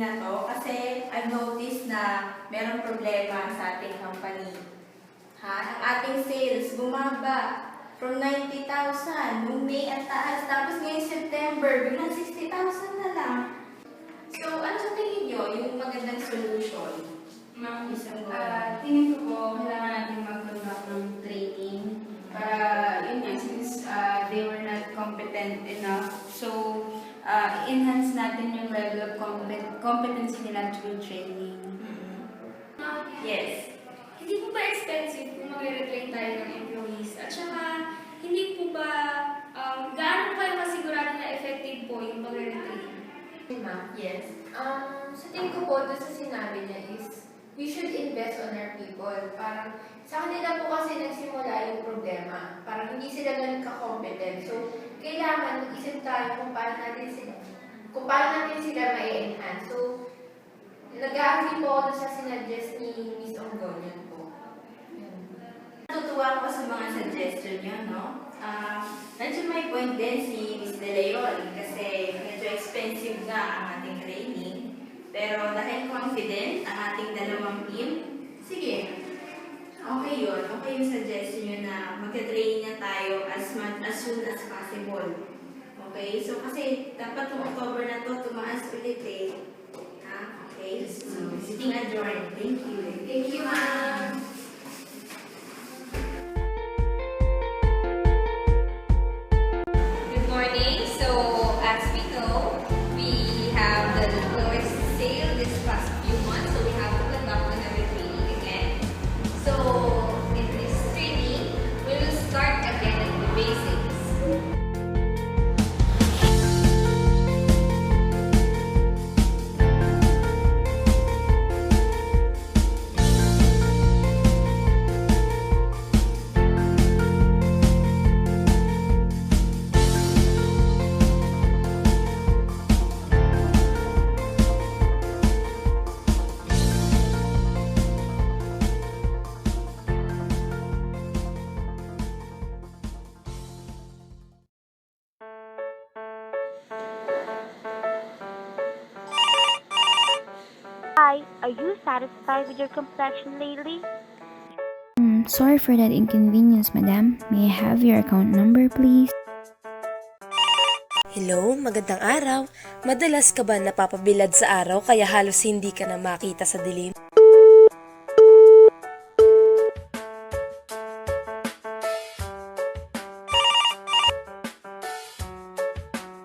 training na to kasi I've noticed na merong problema sa ating company. Ang ating sales bumaba from 90,000 nung May at taas, tapos ngayong September, biglang 60,000 na lang. So, ano sa tingin nyo yung magandang solution? Ma'am, Isang tingin ko po, kailangan natin mag-conduct ng training para, yun nga, since they were not competent enough. So, enhance natin yung level of competency nila through training. Yes. Hindi po ba expensive kung mag-retrain tayo ng employees? At saka, hindi po ba gaano kayo masigurado na effective po yung mag-retrain? Ma'am, Yes. sa tingin ko po doon sa sinabi niya is, we should invest on our people. Parang sa kanila po kasi nagsimula yung problema. Parang hindi sila ganun ka-competent. So, kailangan mag-isip tayo kung paano natin sila ma-enhance. So, nag-agree po ako doon sa sinuggest ni Miss Ongonian po. Natutuwa ako sa mga suggestion nyo, no? Nandiyan may point din si Miss De Leon kasi medyo expensive nga ang ating training. Pero dahil confident ang ating dalawang team, sige, okay yun. Okay yung suggestion nyo na magka-train na tayo as soon as possible. Okay? So kasi dapat itong October na to tumaas ulit eh. Okay? So, sitting adjourned. Thank you. Thank you, ma'am. Good morning. So, as we know, we have the lowest sale this past few months, so we have to conduct another training again. So, in this training, we will start again at the basics. Hi, are you satisfied with your complexion lately? Sorry for that inconvenience, madam. May I have your account number, please? Hello, magandang araw. Madalas ka ba napapabilad sa araw kaya halos hindi ka na makita sa dilim?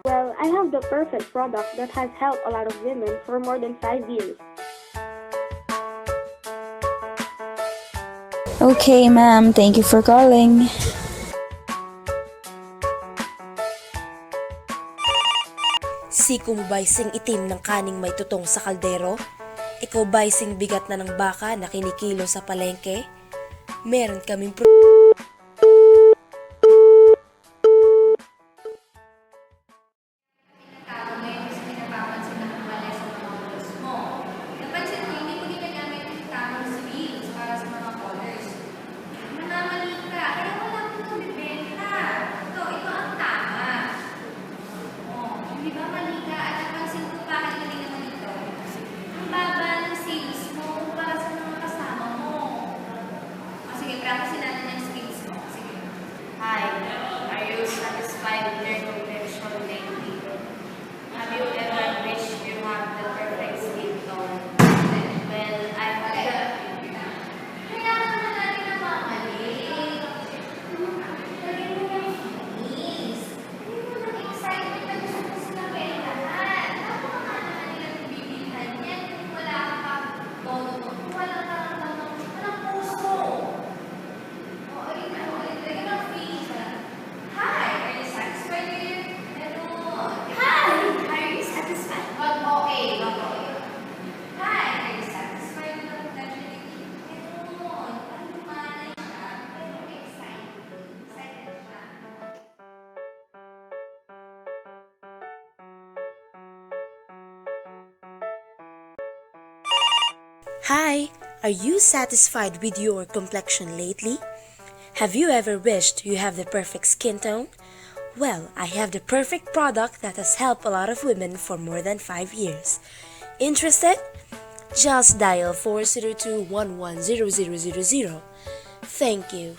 Well, I have the perfect product that has helped a lot of women for more than 5 years. Okay, ma'am. Thank you for calling. Siko mo ba sing itim ng kaning may tutong sa kaldero? Ikaw ba sing bigat na ng baka na kinikilo sa palengke? Meron kaming Tao ngayon kasi pinapapansin na kumali sa mga colors mo. Napansin ko, hindi mo ginagamit yung tamang swings para sa mga colors. Manamali ka, kaya wala mo itong bibenta. Ito ang tama. Hindi ba mali ka? At napansin ko pa, hindi naman ito. Ang baba ng sales mo para sa mga kasama mo. Sige, practice natin yung skills mo. Sige. Hi, are you satisfied with your complexion lately? Have you ever wished you had the perfect skin tone? Well, I have Kaya naman natin namamali. Lagyan mo ng finish. Hindi mo ng excitement na gusto mo sila bentahan. Napaka naman nilang bibilhan yan kung wala ka todo mo. Kung wala ka ng puso. Lagyan mo ng finish. Hi, are you satisfied with your Hi, are you satisfied? Okay. Hi, are you satisfied with the complexion? Malay siya, pero excited. Excited siya. Hi, are you satisfied with your complexion lately? Have you ever wished you have the perfect skin tone? Well, I have the perfect product that has helped a lot of women for more than 5 years. Interested? Just dial 402-110000. Thank you.